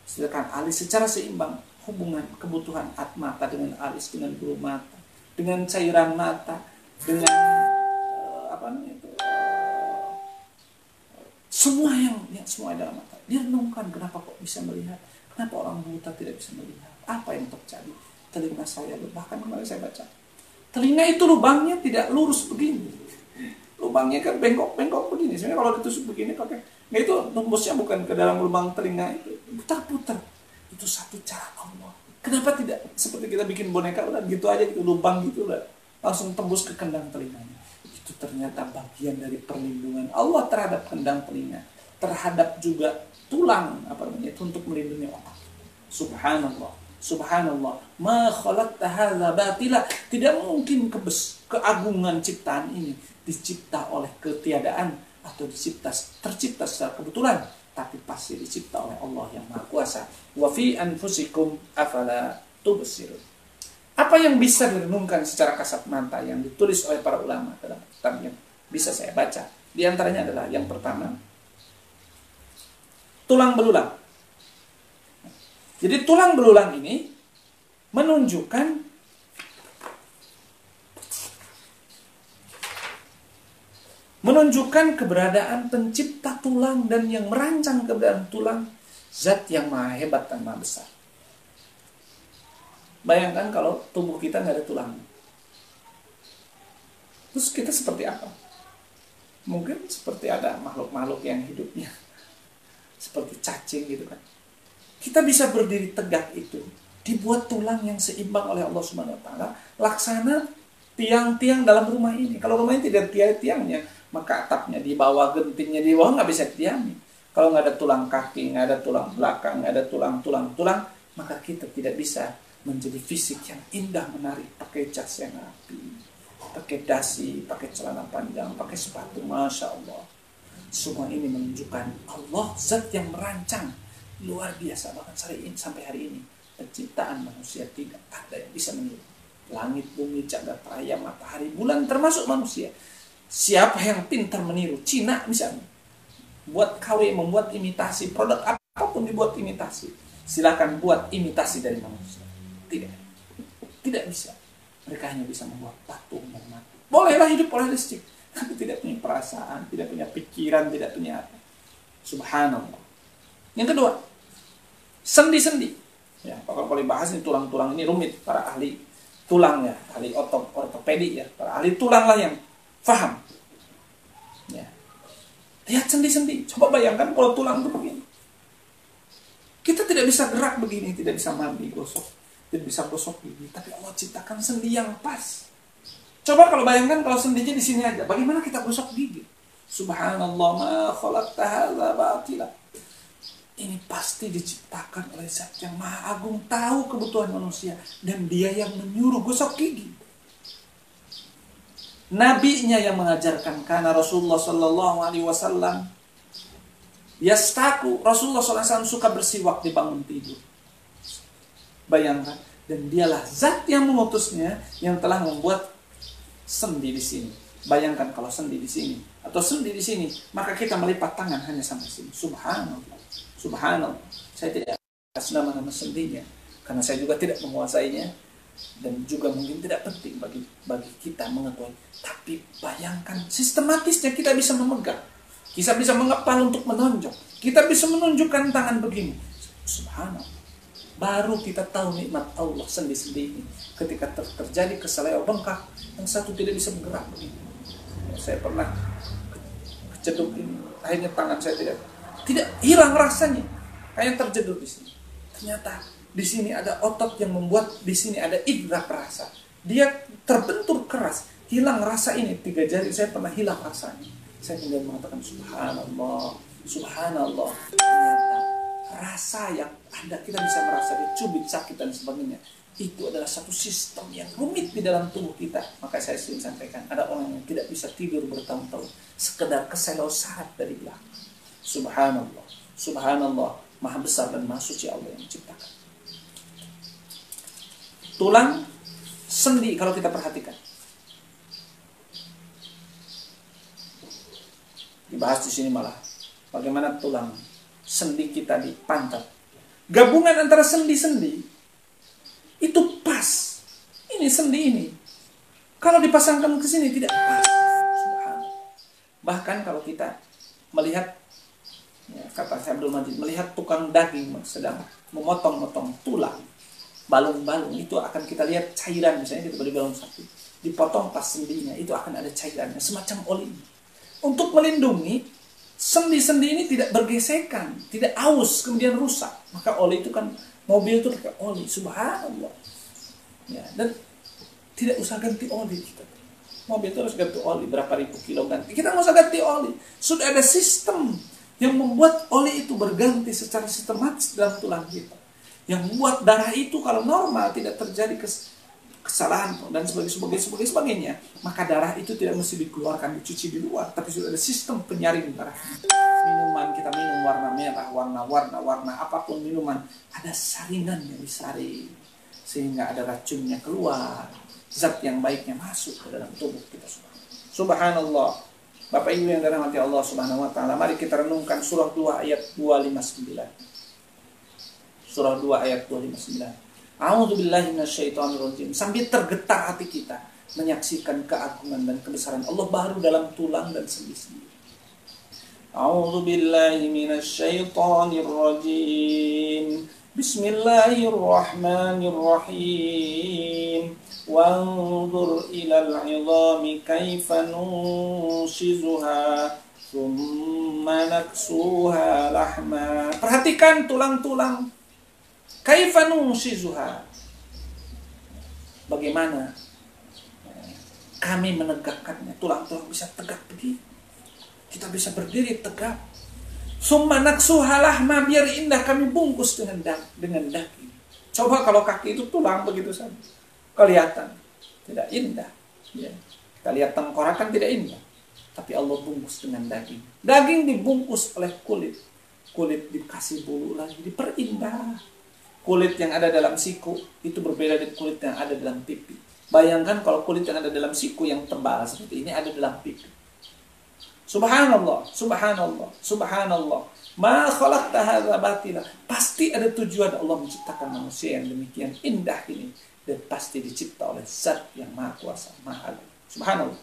sedangkan alis secara seimbang. Hubungan kebutuhan mata dengan alis, dengan bulu mata, dengan cairan mata, dengan semua yang semua ada dalam mata. Dia renungkan, kenapa kok bisa melihat? Kenapa orang buta tidak bisa melihat? Apa yang terjadi? Telinga saya, bahkan kemarin saya baca, telinga itu lubangnya tidak lurus begini. Lubangnya kan bengkok-bengkok begini. Sebenarnya kalau ditusuk begini pakai, itu tembusnya bukan ke dalam lubang telinga itu, putar-putar. Itu satu cara Allah. Kenapa tidak seperti kita bikin boneka, udah gitu aja, gitu lubang gitu udah langsung tembus ke kendang telinganya. Itu ternyata bagian dari perlindungan Allah terhadap kendang telinga, terhadap juga tulang itu untuk melindungi otak. Subhanallah, subhanallah, ma khalaqta hadza batila. Tidak mungkin keagungan ciptaan ini dicipta oleh ketiadaan atau tercipta secara kebetulan, tapi pasti dicipta oleh Allah yang Maha Kuasa. Wa fi anfusikum afala tubsirun. Apa yang bisa direnungkan secara kasat mata yang ditulis oleh para ulama dalam kitab yang bisa saya baca? Di antaranya adalah yang pertama, tulang belulang. Jadi tulang belulang ini menunjukkan keberadaan pencipta tulang dan yang merancang keberadaan tulang, zat yang maha hebat dan maha besar. Bayangkan kalau tubuh kita nggak ada tulang, terus kita seperti apa? Mungkin seperti ada makhluk-makhluk yang hidupnya seperti cacing gitu kan. Kita bisa berdiri tegak itu dibuat tulang yang seimbang oleh Allah Subhanahu Wa Taala, laksana tiang-tiang dalam rumah ini. Kalau rumah ini tidak ada tiangnya, maka atapnya di bawah, gentingnya di bawah nggak bisa ditiami. Kalau nggak ada tulang kaki, nggak ada tulang belakang, nggak ada tulang, maka kita tidak bisa menjadi fisik yang indah, menarik, pakai jas yang rapi, pakai dasi, pakai celana panjang, pakai sepatu, Masya Allah. Semua ini menunjukkan Allah zat yang merancang luar biasa. Bahkan sampai hari ini penciptaan manusia tidak ada yang bisa meniru. Langit, bumi, jagat raya, matahari, bulan, termasuk manusia. Siapa yang pintar meniru? Cina misalnya, buat KW, membuat imitasi produk apapun dibuat imitasi. Silakan buat imitasi dari manusia. Tidak bisa. Mereka hanya bisa membuat patung yang mati. Bolehlah hidup realistik, tapi tidak punya perasaan, tidak punya pikiran, tidak punya apa. Subhanallah. Yang kedua, sendi-sendi. Ya, kalau bahas ini tulang-tulang ini rumit. Para ahli tulang ya, ahli ortopedi ya, para ahli tulang lah yang paham. Ya. Lihat sendi-sendi. Coba bayangkan kalau tulang itu begini. Kita tidak bisa gerak begini, tidak bisa mandi, gosok, tidak bisa gosok gigi. Tapi Allah ciptakan sendi yang pas. Coba kalau bayangkan kalau sendinya di sini aja, bagaimana kita gosok gigi? Subhanallah, ma khalaqta hadza batila. Ini pasti diciptakan oleh Zat yang Maha Agung, tahu kebutuhan manusia, dan Dia yang menyuruh gosok gigi. Nabinya yang mengajarkan, karena Rasulullah Sallallahu Alaihi Wasallam yastaku, Rasulullah SAW suka bersiwak di bangun tidur. Bayangkan, dan dialah Zat yang mengutusnya, yang telah membuat sendi di sini. Bayangkan kalau sendi di sini atau atau sendi di sini, maka kita melipat tangan hanya sampai sini. Subhanallah, subhanallah. Saya tidak atas nama-nama sendinya, karena saya juga tidak menguasainya, dan juga mungkin tidak penting bagi kita mengetahui. Tapi bayangkan sistematisnya kita bisa memegang, kita bisa mengepal untuk menonjol, kita bisa menunjukkan tangan begini. Subhanallah. Baru kita tahu nikmat Allah sendi-sendi ini. Ketika terjadi keseleo bengkak, yang satu tidak bisa bergerak begini. Saya pernah kejeduk ini, akhirnya tangan saya tidak hilang rasanya, kayak terjeduk di sini. Ternyata di sini ada otot yang membuat di sini ada idrak rasa. Dia terbentur keras, hilang rasa ini. 3 jari saya pernah hilang rasanya. Saya tinggal mengatakan subhanallah, subhanallah. Ternyata rasa yang ada, kita bisa merasa dicubit, sakit dan sebagainya, itu adalah satu sistem yang rumit di dalam tubuh kita. Maka saya sering sampaikan, ada orang yang tidak bisa tidur bertahun-tahun sekedar keseleo saat dari belakang. Subhanallah, subhanallah, maha besar dan maha suci Allah yang menciptakan. Tulang sendi kalau kita perhatikan, dibahas di sini malah bagaimana tulang sendi kita di pantat. Gabungan antara sendi-sendi itu pas. Ini sendi ini. Kalau dipasangkan ke sini tidak pas. Subhanallah. Bahkan kalau kita melihat, ya, kata Syekh Abdul Majid, melihat tukang daging sedang memotong-motong tulang, balung-balung itu akan kita lihat cairan. Misalnya kita beli balung sapi, dipotong pas sendinya, itu akan ada cairannya semacam oli. Untuk melindungi sendi-sendi ini tidak bergesekan, tidak aus kemudian rusak. Maka oli itu kan, mobil itu pakai oli. Subhanallah. Ya, dan tidak usah ganti oli kita. Mobil itu harus ganti oli berapa ribu kilo ganti. Kita nggak usah ganti oli. Sudah ada sistem yang membuat oli itu berganti secara sistematis dalam tulang kita. Yang membuat darah itu kalau normal tidak terjadi kesalahan dan sebagainya, maka darah itu tidak mesti dikeluarkan, dicuci di luar, tapi sudah ada sistem penyaring darah. Minuman kita minum warna merah, warna apapun minuman, ada saringan yang disaring sehingga ada racunnya keluar, zat yang baiknya masuk ke dalam tubuh kita. Subhanallah. Bapak Ibu yang dirahmati Allah Subhanahu wa taala, mari kita renungkan surah 2 ayat 259. Surah 2 ayat 259. A'udzubillahi minasyaitonirrajim. Sambil tergetar hati kita menyaksikan keagungan dan kebesaran Allah baru dalam tulang dan sendi-sendi. A'udzubillahi minasyaitonirrajim. Bismillahirrahmanirrahim. Wanzur ilal 'idhami kaifa nunshizuha thumma naksuha lahma. Perhatikan tulang-tulang. Kaifa nunshizuha. Bagaimana kami menegakkannya. Tulang-tulang bisa tegak begini. Kita bisa berdiri tegak. Summa naksuha lahma, biar indah kami bungkus dengan daging. Coba kalau kaki itu tulang begitu saja, kelihatan tidak indah. Ya. Kita lihat tengkorakan tidak indah. Tapi Allah bungkus dengan daging. Daging dibungkus oleh kulit. Kulit dikasih bulu lagi, diperindah. Kulit yang ada dalam siku itu berbeda dengan kulit yang ada dalam pipi. Bayangkan kalau kulit yang ada dalam siku yang tebal seperti ini ada dalam pipi. Subhanallah, subhanallah, subhanallah. Ma khalaqta hadza batila. Pasti ada tujuan Allah menciptakan manusia yang demikian indah ini, dan pasti dicipta oleh Zat yang Maha Kuasa, Maha Agung. Subhanallah.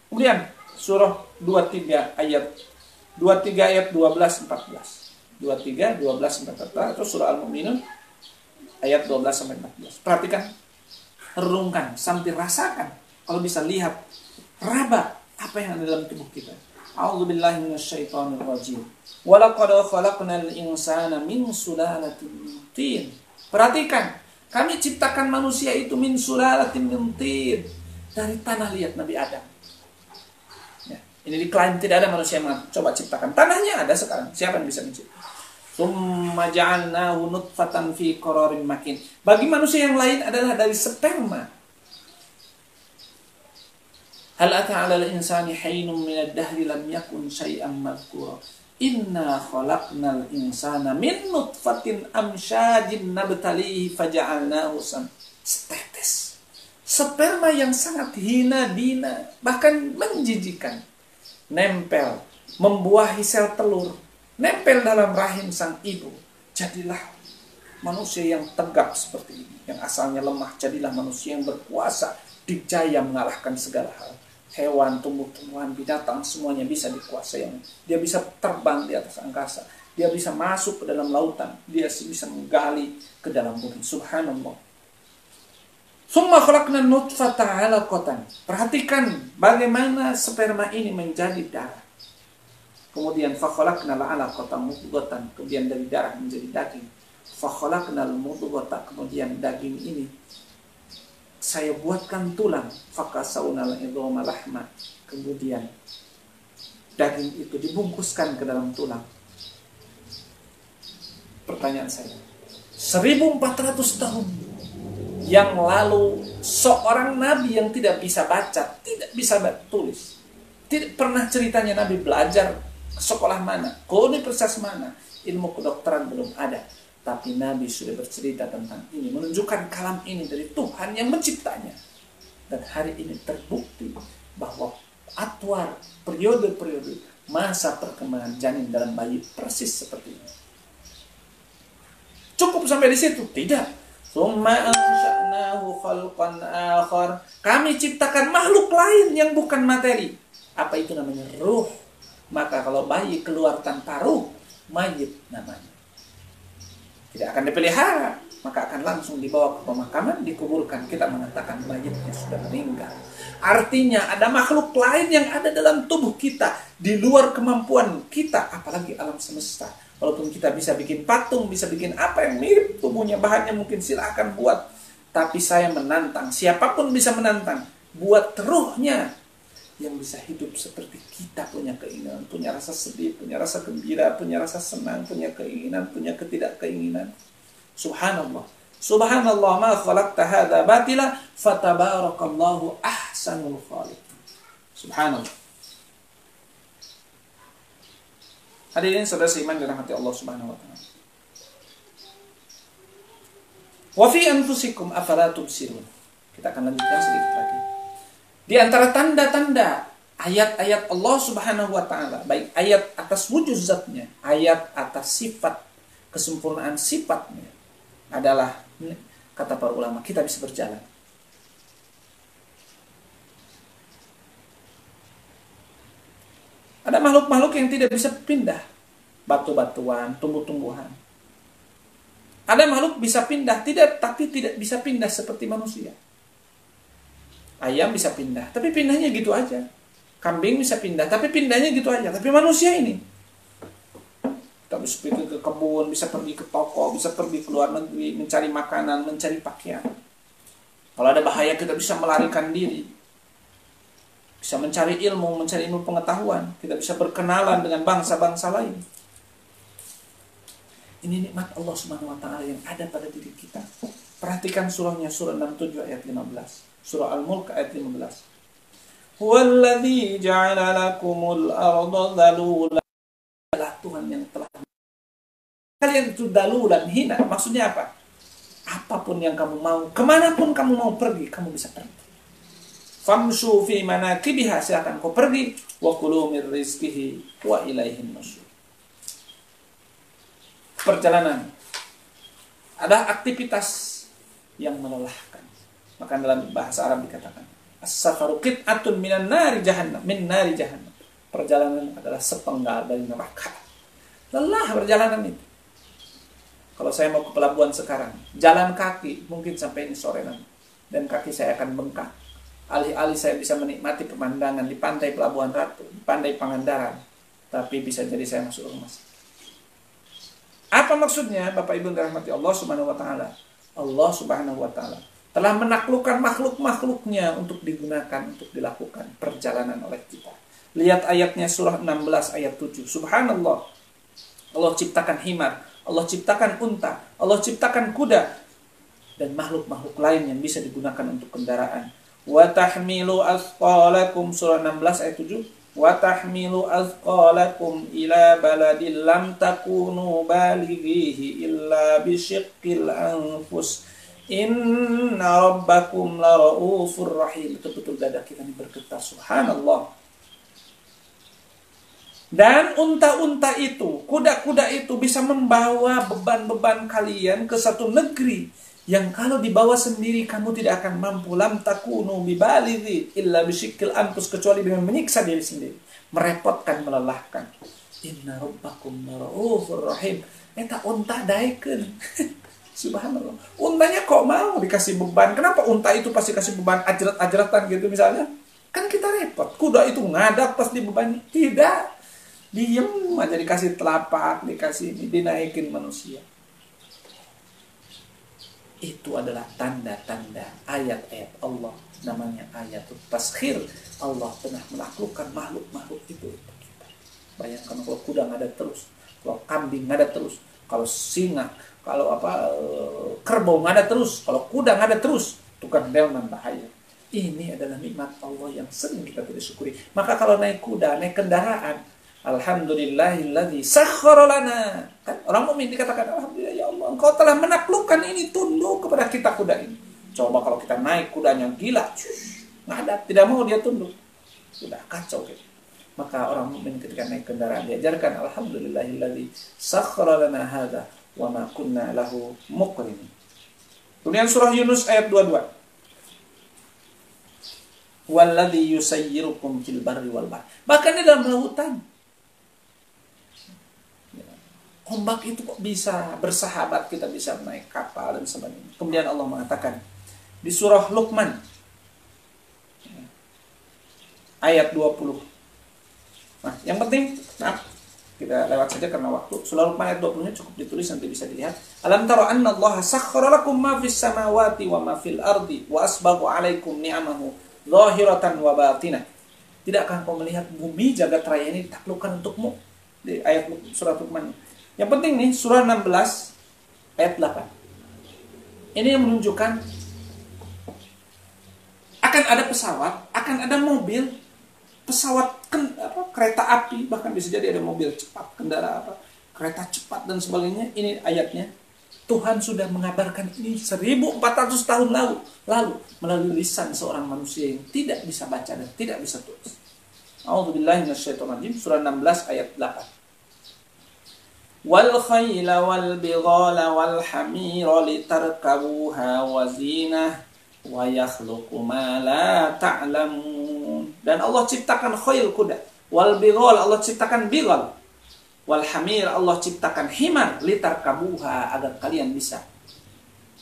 Kemudian surah 23 ayat 12 14. 23 12 14 atau surah Al-Mu'minun ayat 12 sampai 14. Perhatikan, renungkan, sambil rasakan. Kalau bisa lihat, raba apa yang ada dalam tubuh kita. A'udzubillahi minasyaitonirrajim. Wa laqad khalaqnal insana min sulalatin min tin. Perhatikan, kami ciptakan manusia itu min sulalatin min tin. Dari tanah, lihat Nabi Adam. Ya, ini diklaim tidak ada manusia yang coba ciptakan. Tanahnya ada sekarang. Siapa yang bisa menciptakan? Tsumma ja'alnahu nutfatan fi qararin makin. Bagi manusia yang lain adalah dari sperma. Hal ata 'alal insani hainun minad dahri lam yakun syai'an madhkura. Inna khalaqnal insana min nutfatin amsyajin nabtalihi faja'alnahu setetes. Sperma yang sangat hina dina, bahkan menjijikan. nempel, membuahi sel telur, nempel dalam rahim sang ibu. Jadilah manusia yang tegap seperti ini. Yang asalnya lemah, jadilah manusia yang berkuasa, dijaya mengalahkan segala hal. Hewan, tumbuh-tumbuhan, binatang, semuanya bisa dikuasai. Dia bisa terbang di atas angkasa. Dia bisa masuk ke dalam lautan. Dia bisa menggali ke dalam bumi. Subhanallah. Summa khalaqna nutfata 'alaqatan. Perhatikan bagaimana sperma ini menjadi darah. Kemudian fa khalaqna 'alaqata mudghatan. Kemudian dari darah menjadi daging. Fa khalaqna al-mudghata. Kemudian daging ini saya buatkan tulang. Fa kasawna al-'idhama lahma. Kemudian daging itu dibungkuskan ke dalam tulang. Pertanyaan saya, 1400 tahun yang lalu seorang nabi yang tidak bisa baca, tidak bisa tulis, tidak pernah ceritanya nabi belajar ke sekolah mana, ke universitas mana, ilmu kedokteran belum ada, tapi nabi sudah bercerita tentang ini, menunjukkan kalam ini dari Tuhan yang menciptanya. Dan hari ini terbukti bahwa atwar periode-periode masa perkembangan janin dalam bayi persis seperti ini. Cukup sampai di situ? Tidak. Tsumma ansha'nahu khalqan akhar. Kami ciptakan makhluk lain yang bukan materi. Apa itu namanya? Ruh. Maka kalau bayi keluar tanpa ruh, mayit namanya. Tidak akan dipelihara, maka akan langsung dibawa ke pemakaman, dikuburkan. Kita mengatakan mayitnya sudah meninggal. Artinya ada makhluk lain yang ada dalam tubuh kita, di luar kemampuan kita, apalagi alam semesta. Walaupun kita bisa bikin patung, bisa bikin apa yang mirip tubuhnya, bahannya mungkin silakan buat. Tapi saya menantang, siapapun bisa menantang. Buat ruhnya yang bisa hidup seperti kita, punya keinginan, punya rasa sedih, punya rasa gembira, punya rasa senang, punya keinginan, punya ketidakkeinginan. Subhanallah. Subhanallah ma khalaqta hadza batila fatabarakallahu ahsanul khaliqin. Subhanallah. Hadirin saudara seiman dirahmati Allah Subhanahu wa taala. Wa fi anfusikum afala tubsirun. Kita akan lanjutkan sedikit lagi. Di antara tanda-tanda ayat-ayat Allah Subhanahu wa taala, baik ayat atas wujud zatnya, ayat atas sifat kesempurnaan sifatnya, adalah kata para ulama, kita bisa berjalan. Ada makhluk-makhluk yang tidak bisa pindah. Batu-batuan, tumbuh-tumbuhan. Ada makhluk bisa pindah, tapi tidak bisa pindah seperti manusia. Ayam bisa pindah, tapi pindahnya gitu aja. Kambing bisa pindah, tapi pindahnya gitu aja. Tapi manusia ini, kita bisa pergi ke kebun, bisa pergi ke toko, bisa pergi ke luar negeri, mencari makanan, mencari pakaian. Kalau ada bahaya kita bisa melarikan diri. Bisa mencari ilmu pengetahuan. Kita bisa berkenalan dengan bangsa-bangsa lain. Ini nikmat Allah Subhanahu wa taala yang ada pada diri kita. Perhatikan surahnya, surah 67 ayat 15. Surah Al-Mulk ayat 15. Huwallazi ja'ala lakumul arda dhalulan. Adalah Tuhan yang telah kalian itu dalulan, hina. Maksudnya apa? Apapun yang kamu mau, kemanapun kamu mau pergi, kamu bisa pergi. Famshu fi manakibiha, silakan kau pergi, wa kulu min rizqihi wa ilaihin nusyur. Perjalanan ada aktivitas yang melelahkan. Maka dalam bahasa Arab dikatakan as-safaru qit'atun minan nari jahannam, min nari jahannam. Perjalanan adalah sepenggal dari neraka. Lelah perjalanan itu. Kalau saya mau ke pelabuhan sekarang, jalan kaki mungkin sampai ini sore nanti, dan kaki saya akan bengkak. Alih-alih saya bisa menikmati pemandangan di pantai Pelabuhan Ratu, di pantai Pangandaran, tapi bisa jadi saya masuk rumah. Apa maksudnya, Bapak Ibu dirahmati Allah Subhanahu wa taala? Allah Subhanahu wa taala telah menaklukkan makhluk-makhluknya untuk digunakan, untuk dilakukan perjalanan oleh kita. Lihat ayatnya surah 16 ayat 7. Subhanallah. Allah ciptakan himar, Allah ciptakan unta, Allah ciptakan kuda, dan makhluk-makhluk lain yang bisa digunakan untuk kendaraan. Wa tahmilu athqalakum, surah 16 ayat 7. Wa tahmilu athqalakum ila baladil lam takunu balighihi illa bisyiqqil anfus. Inna rabbakum la raufur rahim. Betul-betul dada kita ini bergetar. Subhanallah. Dan unta-unta itu, kuda-kuda itu bisa membawa beban-beban kalian ke satu negeri yang kalau dibawa sendiri kamu tidak akan mampu. Lam takunu bibalighi illa bisyikil anfus, kecuali dengan menyiksa diri sendiri, merepotkan, melelahkan. Inna rabbakum laraufur rahim. Eta unta daikeun. Subhanallah. Untanya kok mau dikasih beban? Kenapa unta itu pasti kasih beban ajrat-ajratan gitu misalnya? Kan kita repot. Kuda itu ngadap pas dibebani. Tidak. Diem aja dikasih telapak, dikasih ini, dinaikin manusia. Itu adalah tanda-tanda ayat-ayat Allah. Namanya ayatul taskhir. Allah pernah menaklukkan makhluk-makhluk itu. Bayangkan kalau kuda ngada terus, kalau kambing ngada terus, kalau singa, kalau kerbau ngada terus, kalau kuda ngada terus, itu kan delman bahaya. Ini adalah nikmat Allah yang sering kita tidak syukuri. Maka kalau naik kuda, naik kendaraan, alhamdulillahilladzi sakhkhara lana. Kan orang mukmin dikatakan alhamdulillah ya Allah, Engkau telah menaklukkan ini, tunduk kepada kita kuda ini. Coba kalau kita naik kudanya gila, ngadap, tidak mau dia tunduk. Sudah kacau gitu. Maka orang mukmin ketika naik kendaraan diajarkan alhamdulillahilladzi sakhkhara lana hadza wa ma kunna lahu muqrinin. Kemudian surah Yunus ayat 22. Walladzi yusayyirukum fil barri wal bahr. Bahkan di dalam lautan. Ombak itu kok bisa bersahabat, kita bisa naik kapal dan sebagainya. Kemudian Allah mengatakan di surah Luqman ayat 20. Nah, yang penting, kita lewat saja karena waktu. Surah Luqman ayat 20-nya cukup ditulis, nanti bisa dilihat. Alam tara anna Allah sakhkhara lakum ma fis samawati wa ma fil ardi wa asbagha 'alaikum ni'amahu zahiratan wa batinah. Tidakkah kau melihat bumi jagat raya ini ditaklukkan untukmu? Di ayat surah Luqman. Yang penting nih, surah 16 ayat 8. Ini yang menunjukkan akan ada pesawat, akan ada mobil, pesawat kereta api, bahkan bisa jadi ada mobil cepat, kereta cepat dan sebagainya. Ini ayatnya. Tuhan sudah mengabarkan ini 1400 tahun lalu melalui lisan seorang manusia yang tidak bisa baca dan tidak bisa tulis. A'udzubillahi minasyaitonir rajim, surah 16 ayat 8. Wal khayla wal bighala wal hamira litarkabuha wa zinah wa yakhluqu ma la ta'lamun. Dan Allah ciptakan khayl kuda, wal bighal Allah ciptakan bighal, wal hamir Allah ciptakan himar litarkabuha agar kalian bisa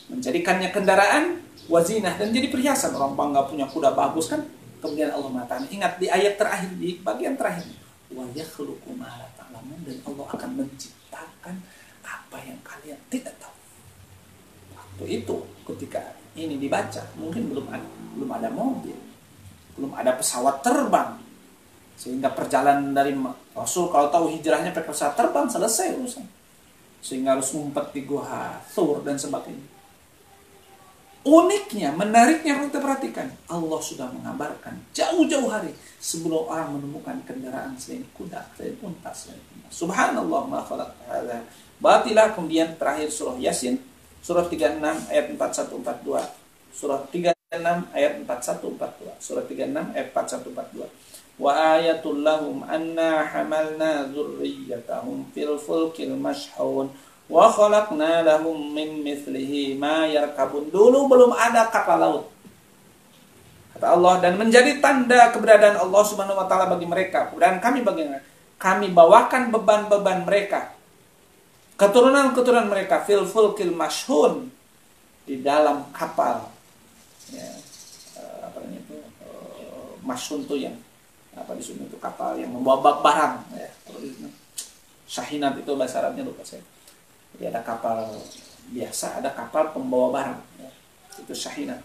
menjadikannya kendaraan, wa zinah dan jadi perhiasan. Orang bangga punya kuda bagus kan. Kemudian Allah mengatakan, ingat di ayat terakhir, di bagian terakhir, wa yakhluqu ma la ta'lamun, dan Allah akan menciptakan apa yang kalian tidak tahu. Waktu itu ketika ini dibaca, mungkin belum ada mobil, belum ada pesawat terbang, sehingga perjalanan dari Rasul kalau tahu hijrahnya pakai pesawat terbang selesai urusan, sehingga harus ngumpet di Gua Thur dan sebagainya. Uniknya, menariknya kalau kita perhatikan, Allah sudah mengabarkan jauh-jauh hari sebelum orang menemukan kendaraan selain kuda, selain unta, selain unta. Subhanallah ma khalaq hadza batila. Kemudian terakhir surah Yasin, surah 36 ayat 4142. Surah 36 ayat 4142. Surah 36 ayat 4142. Wa ayatul lahum anna hamalna dzurriyyatahum fil fulkil mashhun wa khalaqna lahum min mithlihi ma yarkabun. Dulu belum ada kapal laut, kata Allah, dan menjadi tanda keberadaan Allah Subhanahu wa taala bagi mereka. Dan kami bawakan beban-beban mereka, keturunan-keturunan mereka, fil fulkil mashhun, di dalam kapal. Ya, mashhun itu yang di sini itu kapal yang membawa barang. Ya, Syahinat itu bahasa Arabnya lupa saya. Jadi ada kapal biasa, ada kapal pembawa barang, ya. Itu syahinah.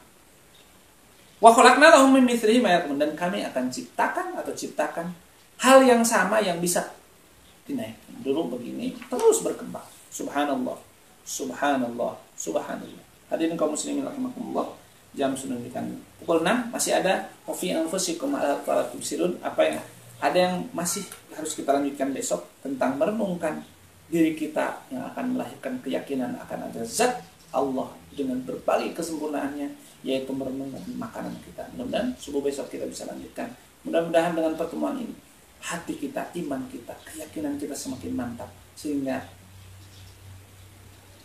Wa khalaqna lahum min mithlihi ma yarkabun, dan kami akan ciptakan hal yang sama yang bisa dinaikkan. Dulu begini, terus berkembang. Subhanallah, subhanallah, subhanallah. Hadirin kaum muslimin rahimakumullah. Jam sudah menunjukkan pukul 6, masih ada fi anfusikum ala tubsirun. Ada yang masih harus kita lanjutkan besok tentang merenungkan diri kita yang akan melahirkan keyakinan akan ada zat Allah dengan berbagai kesempurnaannya, yaitu merenungkan makanan kita. Mudah-mudahan subuh besok kita bisa lanjutkan. Mudah-mudahan dengan pertemuan ini hati kita, iman kita, keyakinan kita semakin mantap. Sehingga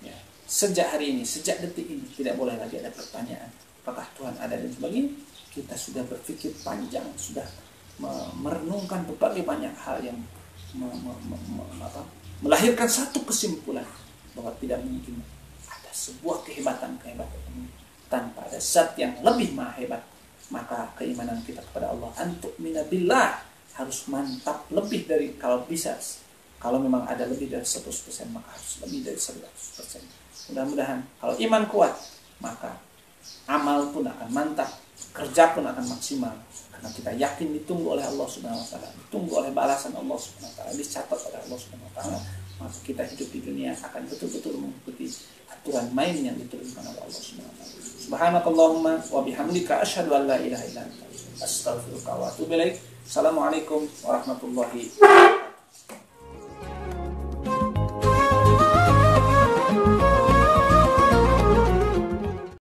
ya, sejak hari ini, sejak detik ini tidak boleh lagi ada pertanyaan apakah Tuhan ada dan sebagainya. Kita sudah berpikir panjang, sudah merenungkan berbagai banyak hal yang melahirkan satu kesimpulan bahwa tidak mungkin ada sebuah kehebatan tanpa ada zat yang lebih maha hebat. Maka keimanan kita kepada Allah antuk minabillah harus mantap lebih dari, kalau bisa, kalau memang ada lebih dari 100%, maka harus lebih dari 100%. Mudah-mudahan kalau iman kuat, maka amal pun akan mantap, kerja pun akan maksimal, karena kita yakin ditunggu oleh Allah Subhanahu wa taala, ditunggu oleh balasan Allah Subhanahu wa taala, dicatat oleh Allah Subhanahu wa taala. Maka kita hidup di dunia akan betul-betul mengikuti aturan main yang diturunkan oleh Allah Subhanahu wa taala. Subhanakallahumma wa bihamdika asyhadu an la ilaha illa anta astaghfiruka wa atubu ilaik. Assalamualaikum warahmatullahi wabarakatuh.